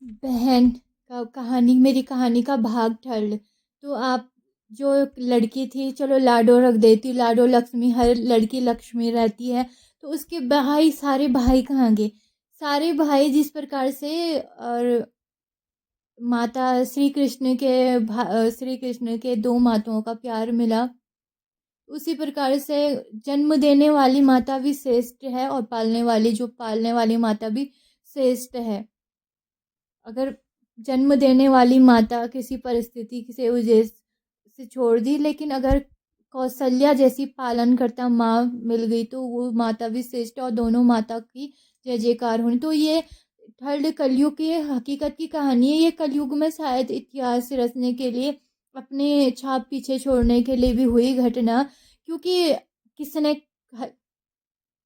बहन का कहानी, मेरी कहानी का भाग ठहर। तो आप, जो लड़की थी, चलो लाडो रख देती, लाडो लक्ष्मी, हर लड़की लक्ष्मी रहती है। तो उसके भाई, सारे भाई कहाँ गए? सारे भाई जिस प्रकार से, और माता श्री कृष्ण के दो माताओं का प्यार मिला, उसी प्रकार से जन्म देने वाली माता भी श्रेष्ठ है और पालने वाली माता भी श्रेष्ठ है। अगर जन्म देने वाली माता किसी परिस्थिति से वजह से छोड़ दी, लेकिन अगर कौशल्या जैसी पालन करता माँ मिल गई तो वो माता भी श्रेष्ठ, और दोनों माता की जय जयकार होनी। तो ये थर्ड कलयुग की हकीकत की कहानी है। ये कलयुग में शायद इतिहास रचने के लिए, अपने छाप पीछे छोड़ने के लिए भी हुई घटना, क्योंकि किसने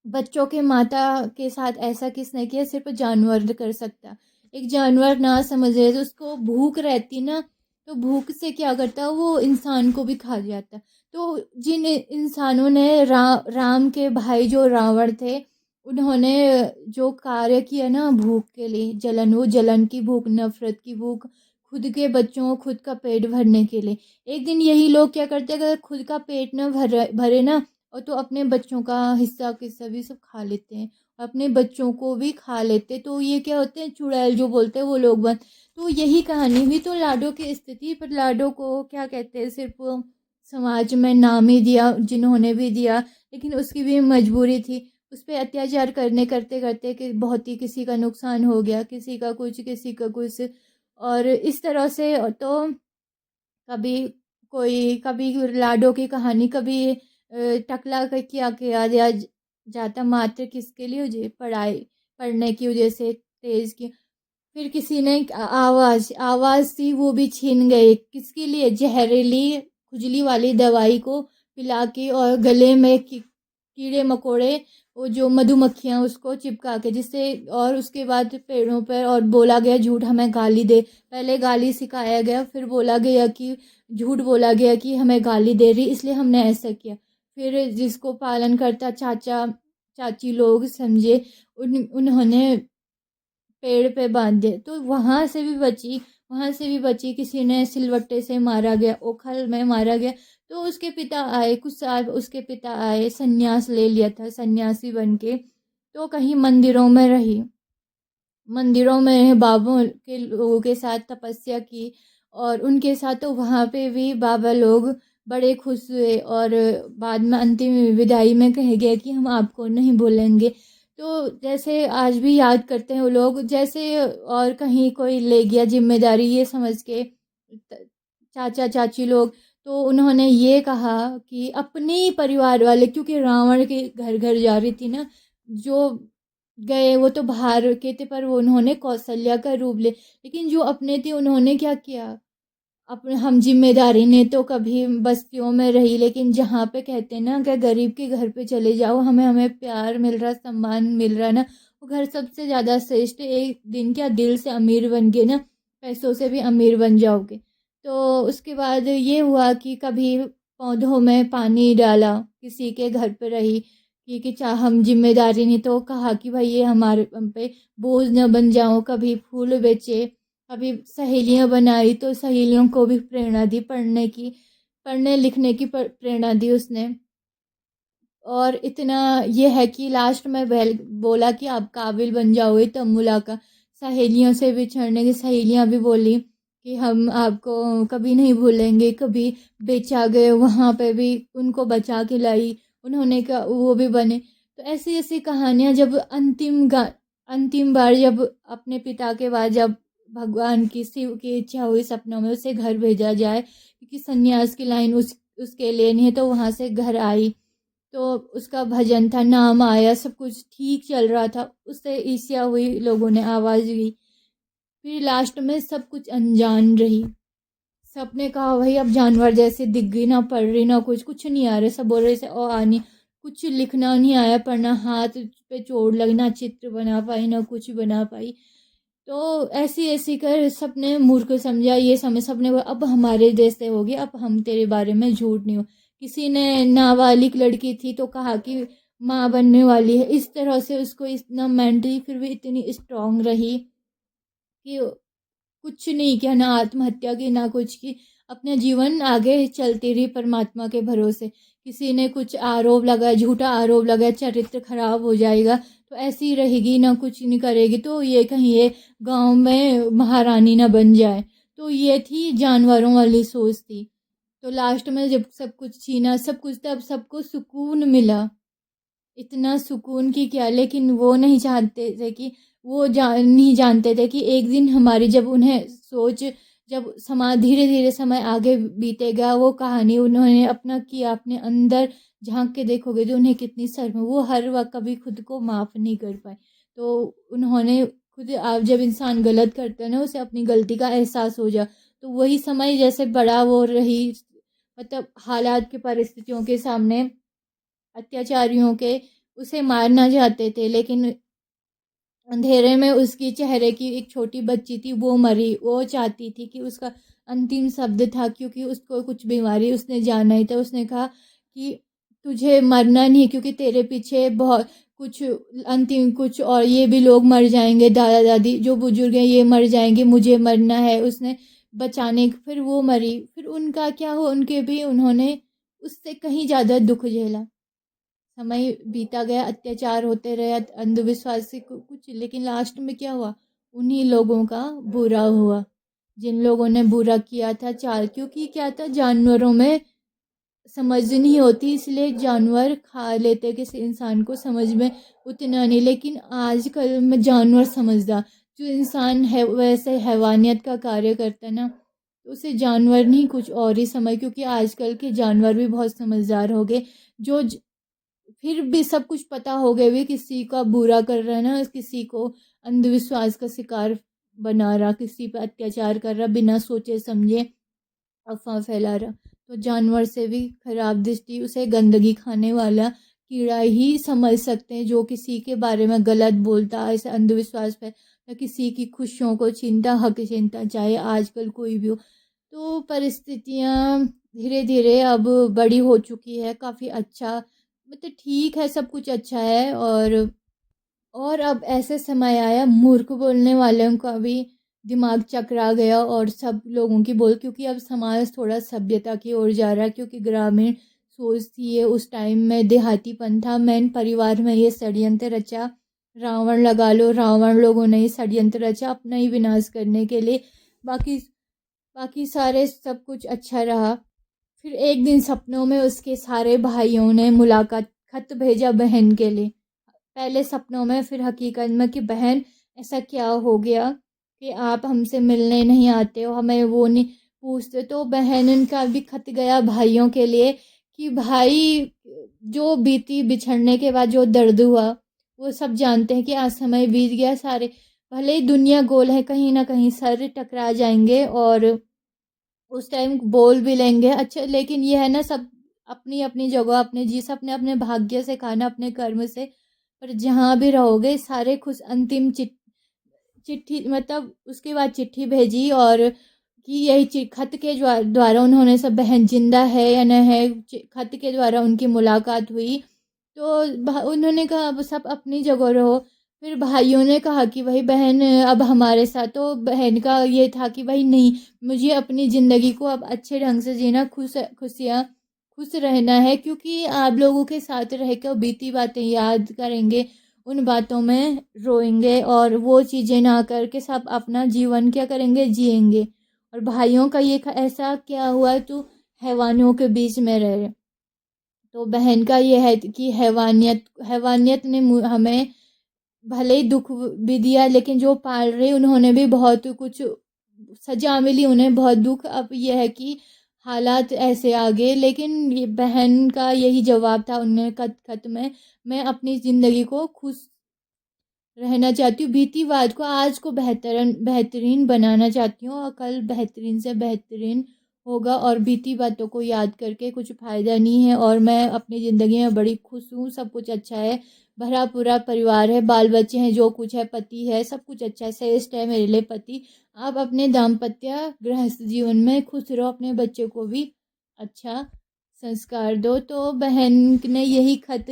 बच्चों के माता के साथ ऐसा किसने किया? सिर्फ जानवर कर सकता। एक जानवर ना समझे तो उसको भूख रहती ना, तो भूख से क्या करता, वो इंसान को भी खा जाता। तो जिन इंसानों ने राम के भाई जो रावण थे, उन्होंने जो कार्य किया ना भूख के लिए, जलन, वो जलन की भूख, नफरत की भूख, खुद के बच्चों, खुद का पेट भरने के लिए। एक दिन यही लोग क्या करते, अगर खुद का पेट ना भरे ना, और तो अपने बच्चों का हिस्सा किस्सा भी सब खा लेते हैं, अपने बच्चों को भी खा लेते। तो ये क्या होते हैं, चुड़ैल जो बोलते हैं वो लोग बन। तो यही कहानी हुई। तो लाडो की स्थिति पर, लाडो को क्या कहते हैं, सिर्फ समाज में नाम ही दिया जिन्होंने भी दिया, लेकिन उसकी भी मजबूरी थी। उस पर अत्याचार करते करते कि बहुत ही किसी का नुकसान हो गया, किसी का कुछ, किसी का कुछ, और इस तरह से। तो कभी कोई, कभी लाडो की कहानी, कभी टकला का किया किया जाता मात्र किसके लिए, मुझे पढ़ाई, पढ़ने की वजह से तेज की। फिर किसी ने आवाज आवाज थी वो भी छीन गए, किसके लिए? जहरीली खुजली वाली दवाई को पिला के, और गले में कीड़े मकोड़े, वो जो मधुमक्खियां, उसको चिपका के, जिससे, और उसके बाद पेड़ों पर, और बोला गया झूठ हमें गाली दे। पहले गाली सिखाया गया, फिर बोला गया कि, झूठ बोला गया कि हमें गाली दे रही, इसलिए हमने ऐसा किया। फिर जिसको पालन करता चाचा चाची लोग समझे, उन्होंने पेड़ पे बांध दिए। तो वहां से भी बची, किसी ने सिलवट्टे से मारा गया, ओखल में मारा गया। तो उसके पिता आए, कुछ साल उसके पिता आए, सन्यास ले लिया था, सन्यासी बन के। तो कहीं मंदिरों में रही, मंदिरों में बाबा के लोगों के साथ तपस्या की, और उनके साथ तो वहाँ पे भी बाबा लोग बड़े खुश हुए, और बाद में अंतिम विदाई में कहे गया कि हम आपको नहीं भूलेंगे। तो जैसे आज भी याद करते हैं वो लोग, जैसे, और कहीं कोई ले गया जिम्मेदारी ये समझ के, चाचा चाची लोग। तो उन्होंने ये कहा कि अपने ही परिवार वाले, क्योंकि रावण के घर घर जा रही थी ना, जो गए वो तो बाहर के थे, पर वो उन्होंने कौशल्या का रूप ले, लेकिन जो अपने थे उन्होंने क्या किया, अपने, हम जिम्मेदारी ने तो कभी बस्तियों में रही, लेकिन जहाँ पे कहते हैं ना कि गरीब के घर पे चले जाओ, हमें हमें प्यार मिल रहा, सम्मान मिल रहा ना, वो घर सबसे ज़्यादा श्रेष्ठ है। एक दिन क्या, दिल से अमीर बन के ना, पैसों से भी अमीर बन जाओगे। तो उसके बाद ये हुआ कि कभी पौधों में पानी डाला, किसी के घर पे रही, कि चाह हम जिम्मेदारी नहीं, तो कहा कि भाई ये हमारे हम पे बोझ न बन जाओ। कभी फूल बेचे, कभी सहेलियां बनाई, तो सहेलियों को भी प्रेरणा दी पढ़ने की, पढ़ने लिखने की प्रेरणा दी उसने। और इतना ये है कि लास्ट में बोला कि आप काबिल बन जाओगे तब मुलाकात। सहेलियों से बिछड़ने की, सहेलियां भी बोली कि हम आपको कभी नहीं भूलेंगे। कभी बेचा गए, वहाँ पे भी उनको बचा के लाई, उन्होंने का वो भी बने। तो ऐसी ऐसी कहानियाँ, जब अंतिम बार जब अपने पिता के बाद, जब भगवान की, शिव की इच्छा हुई सपनों में उसे घर भेजा जाए, क्योंकि सन्यास की लाइन उसके लिए नहीं है, तो वहाँ से घर आई। तो उसका भजन था, नाम आया, सब कुछ ठीक चल रहा था, उससे ईर्ष्या हुई, लोगों ने आवाज़ दी। फिर लास्ट में सब कुछ अनजान रही। सबने कहा भाई अब जानवर जैसे दिख गई, ना पढ़ रही ना कुछ, कुछ नहीं आ रहा, सब बोल रहे से ओ आनी, कुछ लिखना नहीं आया, पढ़ना, हाथ पे चोट लगी, ना चित्र बना पाई ना कुछ बना पाई। तो ऐसी ऐसी कर सबने मूर्ख समझा, ये समझ सबने बोला, अब हमारे जैसे होगी, अब हम तेरे बारे में झूठ नहीं हो। किसी ने, नाबालिग लड़की थी तो कहा कि माँ बनने वाली है, इस तरह से उसको इतना मेंटली फिर भी इतनी स्ट्रांग रही। कि कुछ नहीं किया, ना आत्महत्या की ना कुछ की, अपना जीवन आगे चलती रही परमात्मा के भरोसे। किसी ने कुछ आरोप लगाया, झूठा आरोप लगाया, चरित्र खराब हो जाएगा तो ऐसी रहेगी, ना कुछ नहीं करेगी, तो ये कहीं ये गांव में महारानी ना बन जाए। तो ये थी जानवरों वाली सोच थी। तो लास्ट में जब सब कुछ छीना, सब कुछ, तब सबको सुकून मिला, इतना सुकून की क्या, लेकिन वो नहीं चाहते थे कि नहीं जानते थे कि एक दिन हमारी, जब उन्हें सोच, जब धीरे धीरे समय आगे बीतेगा, वो कहानी उन्होंने अपना किया, अपने अंदर झांक के देखोगे तो उन्हें कितनी शर्म, वो हर वक्त कभी खुद को माफ़ नहीं कर पाए। तो उन्होंने खुद, आप जब इंसान गलत करते हैं ना, उसे अपनी गलती का एहसास हो जा, तो वही समय जैसे बड़ा वो रही, मतलब हालात की परिस्थितियों के सामने, अत्याचारियों के, उसे मारना चाहते थे, लेकिन अंधेरे में उसकी चेहरे की एक छोटी बच्ची थी, वो मरी। वो चाहती थी कि उसका अंतिम शब्द था, क्योंकि उसको कुछ बीमारी, उसने जाना ही था। उसने कहा कि तुझे मरना नहीं, क्योंकि तेरे पीछे बहुत कुछ अंतिम कुछ और ये भी लोग मर जाएंगे, दादा दादी जो बुजुर्ग हैं ये मर जाएंगे, मुझे मरना है। उसने बचाने, फिर वो मरी, फिर उनका क्या हुआ, उनके भी, उन्होंने उससे कहीं ज़्यादा दुख झेला। समय बीता गया, अत्याचार होते रहे, अंधविश्वास से कुछ, लेकिन लास्ट में क्या हुआ, उन्हीं लोगों का बुरा हुआ, जिन लोगों ने बुरा किया था। चार, क्योंकि क्या था, जानवरों में समझ नहीं होती, इसलिए जानवर खा लेते किसी इंसान को, समझ में उतना नहीं। लेकिन आजकल में जानवर समझदार, जो इंसान है वैसे हैवानियत का कार्य करता है ना, तो उसे जानवर नहीं कुछ और ही समझ, क्योंकि आजकल के जानवर भी बहुत समझदार हो गए, जो फिर भी सब कुछ पता हो गया भी, किसी का बुरा कर रहा है ना, किसी को अंधविश्वास का शिकार बना रहा, किसी पर अत्याचार कर रहा, बिना सोचे समझे अफवाह फैला रहा। तो जानवर से भी खराब दृष्टि, उसे गंदगी खाने वाला कीड़ा ही समझ सकते हैं, जो किसी के बारे में गलत बोलता, ऐसे अंधविश्वास पे, या किसी की खुशियों को छीनता, हक छीनता, चाहे आजकल कोई भी हो। तो परिस्थितियाँ धीरे धीरे अब बड़ी हो चुकी है, काफ़ी अच्छा, मतलब ठीक है, सब कुछ अच्छा है। और अब ऐसे समय आया, मूर्ख बोलने वालों का भी दिमाग चकरा गया, और सब लोगों की बोल, क्योंकि अब समाज थोड़ा सभ्यता की ओर जा रहा है, क्योंकि ग्रामीण सोच थी ये उस टाइम में, देहातीपन था, मैन परिवार में ये षड्यंत्र रचा, रावण लगा लो, रावण लोगों ने ये षड्यंत्र रचा अपना ही विनाश करने के लिए। बाकी बाकी सारे सब कुछ अच्छा रहा। फिर एक दिन सपनों में उसके सारे भाइयों ने मुलाकात, खत भेजा बहन के लिए, पहले सपनों में, फिर हकीकत में, कि बहन ऐसा क्या हो गया कि आप हमसे मिलने नहीं आते हो, हमें वो नहीं पूछते। तो बहन का भी खत गया भाइयों के लिए, कि भाई, जो बीती बिछड़ने के बाद जो दर्द हुआ, वो सब जानते हैं कि आज समय बीत गया, सारे, भले ही दुनिया गोल है, कहीं ना कहीं सर टकरा जाएंगे, और उस टाइम बोल भी लेंगे, अच्छा, लेकिन ये है ना, सब अपनी अपनी जगह, अपने जी से, अपने अपने भाग्य से खाना, अपने कर्म से, पर जहाँ भी रहोगे सारे खुश। अंतिम चिट्ठी, मतलब उसके बाद चिट्ठी भेजी, और कि यही खत के द्वारा उन्होंने सब, बहन जिंदा है या न है, खत के द्वारा उनकी मुलाकात हुई। तो उन्होंने कहा अब सब अपनी जगह रहो। फिर भाइयों ने कहा कि भाई बहन अब हमारे साथ, तो बहन का ये था कि भाई नहीं, मुझे अपनी ज़िंदगी को अब अच्छे ढंग से जीना, खुश रहना है, क्योंकि आप लोगों के साथ रहकर बीती बातें याद करेंगे, उन बातों में रोएंगे, और वो चीज़ें ना करके सब अपना जीवन क्या करेंगे, जिएंगे। और भाइयों का ये ऐसा क्या हुआ, तो हैवानियों के बीच में रहे। तो बहन का ये है कि हैवानियत हैवानियत ने हमें भले ही दुख भी दिया, लेकिन जो पाल रहे उन्होंने भी बहुत कुछ सजा मिली, उन्हें बहुत दुख। अब यह है कि हालात ऐसे आ गए, लेकिन ये बहन का यही जवाब था उन्हें खत में, मैं अपनी ज़िंदगी को खुश रहना चाहती हूँ, बीती बात को आज को बेहतरीन बनाना चाहती हूँ, और कल बेहतरीन से बेहतरीन होगा, और बीती बातों को याद करके कुछ फ़ायदा नहीं है। और मैं अपनी ज़िंदगी में बड़ी खुश हूँ, सब कुछ अच्छा है, भरा पूरा परिवार है, बाल बच्चे हैं, जो कुछ है, पति है, सब कुछ अच्छा है, श्रेष्ठ है मेरे लिए पति। आप अपने दाम्पत्य गृहस्थ जीवन में खुश रहो, अपने बच्चे को भी अच्छा संस्कार दो। तो बहन ने यही खत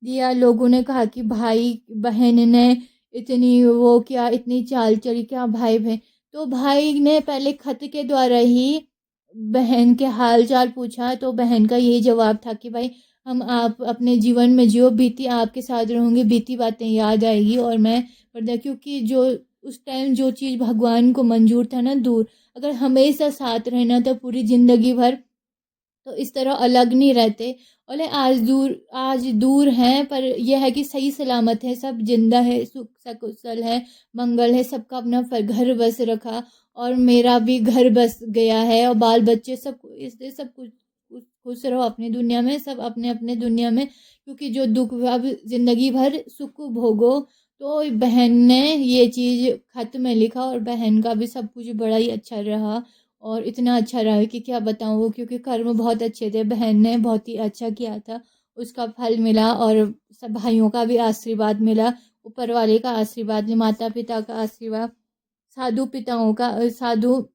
दिया। लोगों ने कहा कि भाई बहन ने इतनी वो क्या इतनी चाल चली क्या भाई बहन। तो भाई ने पहले खत के द्वारा ही बहन के हाल चाल पूछा, तो बहन का यही जवाब था कि भाई हम आप अपने जीवन में जो बीती आपके साथ रहूँगी, बीती बातें याद आएगी और मैं क्योंकि जो उस टाइम जो चीज़ भगवान को मंजूर था ना दूर, अगर हमेशा साथ रहना तो पूरी ज़िंदगी भर तो इस तरह अलग नहीं रहते। बोले आज दूर हैं पर यह है कि सही सलामत है, सब जिंदा है, सुख सकुशल है, मंगल है, सबका अपना घर बस रखा और मेरा भी घर बस गया है और बाल बच्चे सब इसलिए सब कुछ खुश रहो अपनी दुनिया में, सब अपने अपने दुनिया में, क्योंकि जो दुख अब जिंदगी भर सुख भोगो। तो बहन ने ये चीज़ खत में लिखा और बहन का भी सब कुछ बड़ा ही अच्छा रहा और इतना अच्छा रहा कि क्या बताऊँ वो, क्योंकि कर्म बहुत अच्छे थे, बहन ने बहुत ही अच्छा किया था, उसका फल मिला और सब भाइयों का भी आशीर्वाद मिला, ऊपर वाले का आशीर्वाद, माता पिता का आशीर्वाद, साधु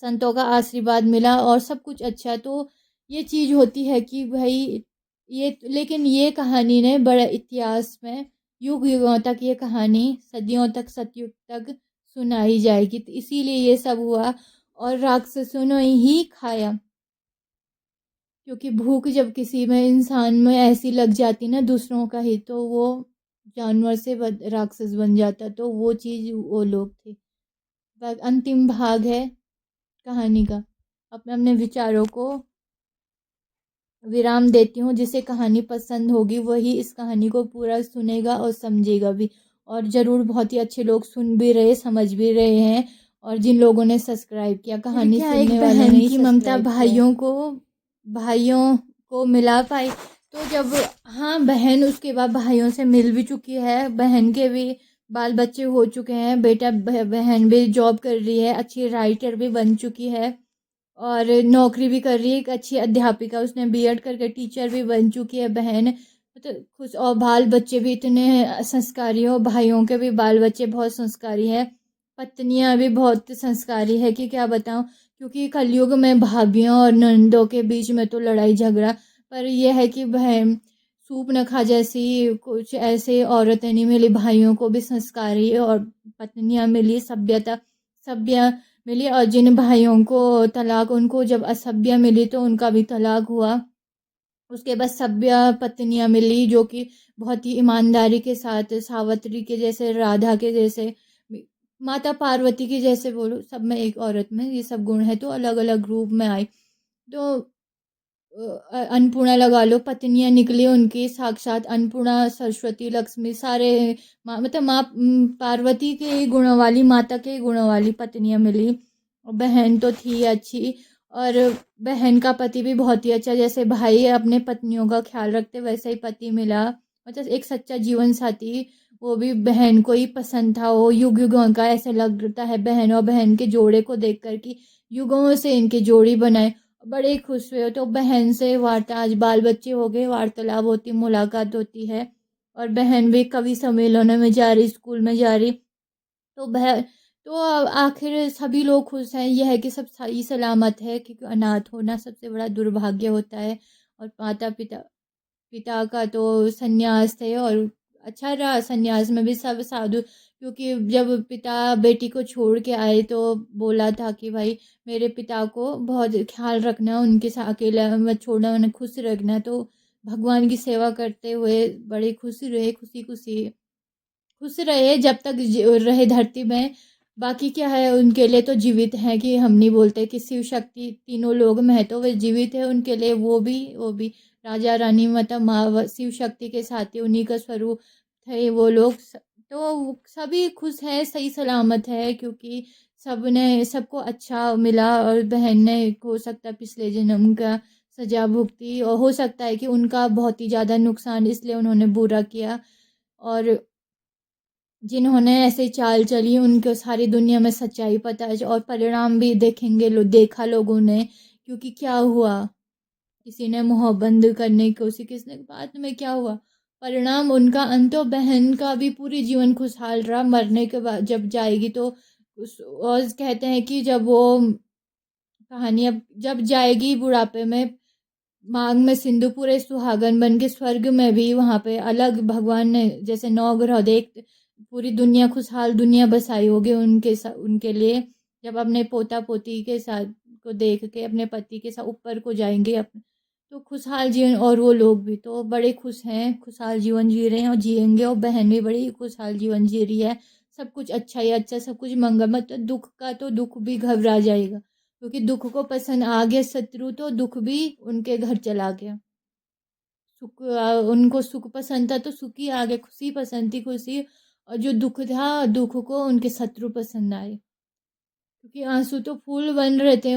संतों का आशीर्वाद मिला और सब कुछ अच्छा। तो ये चीज़ होती है कि भाई ये, लेकिन ये कहानी ने बड़े इतिहास में युग युगों तक ये कहानी सदियों तक सतयुग तक सुनाई जाएगी, तो इसीलिए ये सब हुआ और राक्षसों ने ही खाया। क्योंकि भूख जब किसी में इंसान में ऐसी लग जाती ना दूसरों का ही, तो वो जानवर से राक्षस बन जाता, तो वो चीज़ वो लोग थे। अंतिम भाग है कहानी का, अपने अपने विचारों को विराम देती हूँ। जिसे कहानी पसंद होगी वही इस कहानी को पूरा सुनेगा और समझेगा भी, और ज़रूर बहुत ही अच्छे लोग सुन भी रहे समझ भी रहे हैं, और जिन लोगों ने सब्सक्राइब किया कहानी सुनने वालों ने की ममता भाइयों को मिला पाई। तो जब हाँ बहन उसके बाद भाइयों से मिल भी चुकी है, बहन के भी बाल बच्चे हो चुके हैं, बेटा बहन भी जॉब कर रही है, अच्छी राइटर भी बन चुकी है और नौकरी भी कर रही है, एक अच्छी अध्यापिका, उसने बीएड करके टीचर भी बन चुकी है बहन। मतलब खुश, और बाल बच्चे भी इतने संस्कारी हो, भाइयों के भी बाल बच्चे बहुत संस्कारी है, पत्नियां भी बहुत संस्कारी है कि क्या बताऊं। क्योंकि कलयुग में भाभियों और नंदों के बीच में तो लड़ाई झगड़ा, पर यह है कि बहन सूप न खा जैसी कुछ ऐसे औरतें नहीं मिली, भाइयों को भी संस्कारी और पत्नियां मिली, सभ्य मिली, और जिन भाइयों को तलाक, उनको जब असभ्य मिली तो उनका भी तलाक हुआ। उसके बाद सभ्य पत्नियां मिली जो कि बहुत ही ईमानदारी के साथ, सावित्री के जैसे, राधा के जैसे, माता पार्वती के जैसे, बोलो सब में एक औरत में ये सब गुण है, तो अलग अलग रूप में आई। तो अन्नपूर्णा लगा लो, पत्नियां निकली उनकी साक्षात अन्नपूर्णा, सरस्वती, लक्ष्मी, सारे मतलब माँ पार्वती के गुणों वाली, माता के गुणों वाली पत्नियां मिली। बहन तो थी अच्छी, और बहन का पति भी बहुत ही अच्छा, जैसे भाई अपने पत्नियों का ख्याल रखते वैसे ही पति मिला, मतलब एक सच्चा जीवन साथी। वो भी बहन को ही पसंद था, वो युग युगों का, ऐसा लगता है बहन और बहन के जोड़े को देखकर कि युगों से इनकी जोड़ी बनाए, बड़े खुश हुए। तो बहन से वार्ता, आज बाल बच्चे हो गए, वार्तालाप होती, मुलाकात होती है, और बहन भी कवि सम्मेलनों में जा रही, स्कूल में जा रही। तो बहन, तो आखिर सभी लोग खुश हैं, यह है कि सब सही सलामत है, क्योंकि अनाथ होना सबसे बड़ा दुर्भाग्य होता है। और माता पिता पिता का तो संन्यास थे, और अच्छा रहा संन्यास में भी सब साधु, क्योंकि जब पिता बेटी को छोड़ के आए तो बोला था कि भाई मेरे पिता को बहुत ख्याल रखना, उनके साथ अकेला मत छोड़ना, उन्हें खुश रखना। तो भगवान की सेवा करते हुए बड़े खुश रहे, खुश रहे जब तक रहे धरती में। बाकी क्या है, उनके लिए तो जीवित हैं, कि हम नहीं बोलते कि शिव शक्ति तीनों लोग में है तो वे जीवित है, उनके लिए वो भी राजा रानी, मतलब माँ शिव शक्ति के साथ ही उन्हीं का स्वरूप थे वो लोग। तो सभी खुश हैं, सही सलामत है, क्योंकि सबने सबको अच्छा मिला, और बहन ने हो सकता है पिछले जन्म का सजा भुगती, और हो सकता है कि उनका बहुत ही ज़्यादा नुकसान इसलिए उन्होंने बुरा किया, और जिन्होंने ऐसे चाल चली उनको सारी दुनिया में सच्चाई पता है, और परिणाम भी देखेंगे, देखा लोगों ने, क्योंकि क्या हुआ, किसी ने मुंह बंद करने की कोशिश, किसने, बाद में क्या हुआ, परिणाम उनका अंत। बहन का भी पूरी जीवन खुशहाल रहा, मरने के बाद जब जाएगी तो और कहते हैं कि जब वो कहानी, अब जब जाएगी बुढ़ापे में, मांग में सिंदूर, पूरे सुहागन बन के स्वर्ग में भी, वहाँ पे अलग भगवान ने जैसे नौ ग्रह देख पूरी दुनिया खुशहाल दुनिया बसाई होगी उनके लिए, जब अपने पोता पोती के साथ को देख के अपने पति के साथ ऊपर को जाएंगे तो खुशहाल जीवन, और वो लोग भी तो बड़े खुश हैं, खुशहाल जीवन जी रहे हैं और जिएंगे, और बहन भी बड़ी खुशहाल जीवन जी रही है। सब कुछ अच्छा ही अच्छा, सब कुछ मंगल, मतलब दुख का तो दुख भी घबरा जाएगा, क्योंकि दुख को पसंद आ गया शत्रु तो दुख भी उनके घर चला गया। उनको सुख पसंद था तो सुख ही आ गया, खुशी पसंद थी खुशी, और जो दुख था दुख को उनके शत्रु पसंद आए, क्योंकि आंसू तो फूल बन रहे थे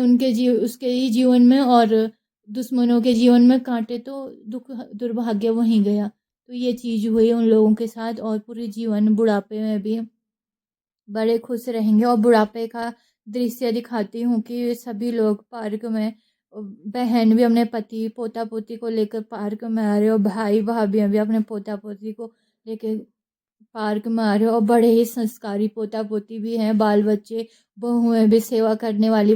उसके ही जीवन में, और दुश्मनों के जीवन में कांटे, तो दुख दुर्भाग्य वहीं गया। तो ये चीज़ हुई उन लोगों के साथ, और पूरे जीवन बुढ़ापे में भी बड़े खुश रहेंगे। और बुढ़ापे का दृश्य दिखाती हूँ कि सभी लोग पार्क में, बहन भी अपने पति पोता पोती को लेकर पार्क में आ रहे हो, भाई भाभियाँ भी अपने पोता पोती को लेकर पार्क में आ रहे हो, और बड़े ही संस्कारी पोता पोती भी हैं, बाल बच्चे बहुएं भी सेवा करने वाली,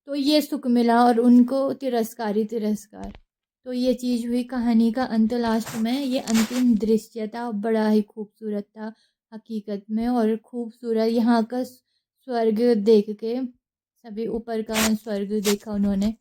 तो ये सुख मिला और उनको तिरस्कारी तिरस्कार। तो ये चीज़ हुई, कहानी का अंत लास्ट में ये अंतिम दृश्य था, बड़ा ही खूबसूरत था हकीकत में, और खूबसूरत यहाँ का स्वर्ग देख के, सभी ऊपर का स्वर्ग देखा उन्होंने।